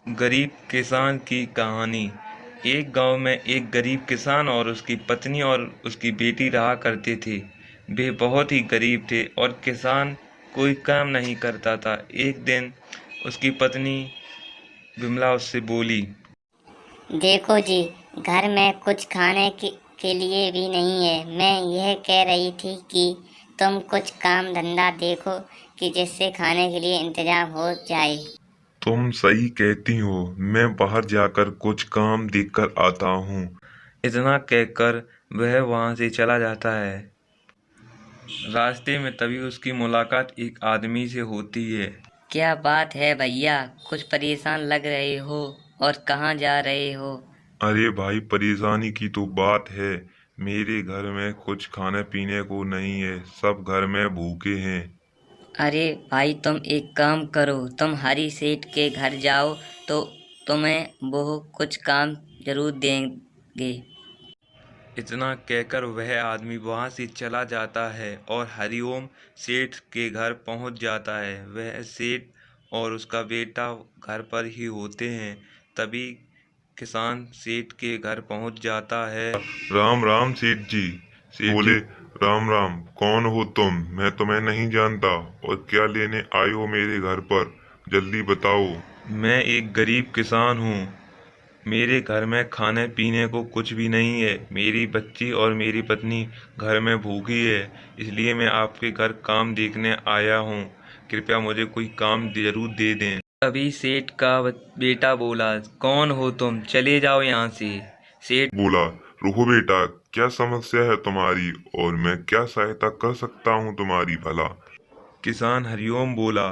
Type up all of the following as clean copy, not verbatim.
गरीब किसान की कहानी। एक गांव में एक गरीब किसान और उसकी पत्नी और उसकी बेटी रहा करते थे। वे बहुत ही गरीब थे और किसान कोई काम नहीं करता था। एक दिन उसकी पत्नी विमला उससे बोली। देखो जी, घर में कुछ खाने के लिए भी नहीं है। मैं यह कह रही थी कि तुम कुछ काम धंधा देखो कि जिससे खाने के लिए इंतजाम हो जाए। तुम सही कहती हो। मैं बाहर जाकर कुछ काम देखकर आता हूँ। इतना कहकर वह वहां से चला जाता है। रास्ते में तभी उसकी मुलाकात एक आदमी से होती है। क्या बात है भैया, कुछ परेशान लग रहे हो और कहाँ जा रहे हो? अरे भाई, परेशानी की तो बात है। मेरे घर में कुछ खाने पीने को नहीं है, सब घर में भूखे हैं। अरे भाई, तुम एक काम करो, तुम हरी सेठ के घर जाओ तो तुम्हें वो कुछ काम जरूर देंगे। इतना कहकर वह आदमी वहां से चला जाता है और हरिओम सेठ के घर पहुंच जाता है। वह सेठ और उसका बेटा घर पर ही होते हैं। तभी किसान सेठ के घर पहुंच जाता है। राम राम सेठ जी। सेठ बोले, राम राम। कौन हो तुम? मैं तुम्हें नहीं जानता। और क्या लेने आए हो मेरे घर पर? जल्दी बताओ। मैं एक गरीब किसान हूँ। मेरे घर में खाने पीने को कुछ भी नहीं है। मेरी बच्ची और मेरी पत्नी घर में भूखी है। इसलिए मैं आपके घर काम देखने आया हूँ। कृपया मुझे कोई काम जरूर दे दें। तभी सेठ का बेटा बोला, कौन हो तुम? चले जाओ यहाँ से। सेठ बोला, रुको बेटा, क्या समस्या है तुम्हारी और मैं क्या सहायता कर सकता हूँ तुम्हारी भला? किसान हरिओम बोला,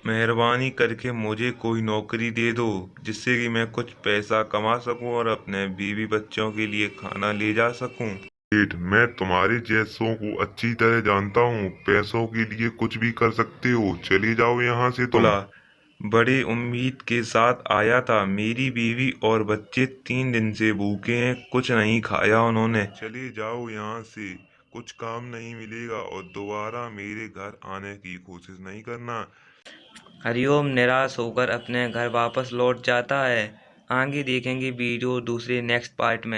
मेहरबानी करके मुझे कोई नौकरी दे दो जिससे कि मैं कुछ पैसा कमा सकूं और अपने बीवी बच्चों के लिए खाना ले जा सकूं। सेठ, मैं तुम्हारे जैसों को अच्छी तरह जानता हूँ। पैसों के लिए कुछ भी कर सकते हो। चले जाओ यहाँ से तुम। बोला, बड़ी उम्मीद के साथ आया था। मेरी बीवी और बच्चे 3 दिन से भूखे हैं, कुछ नहीं खाया उन्होंने। चले जाओ यहाँ से। कुछ काम नहीं मिलेगा और दोबारा मेरे घर आने की कोशिश नहीं करना। हरिओम निराश होकर अपने घर वापस लौट जाता है। आगे देखेंगे वीडियो दूसरे नेक्स्ट पार्ट में।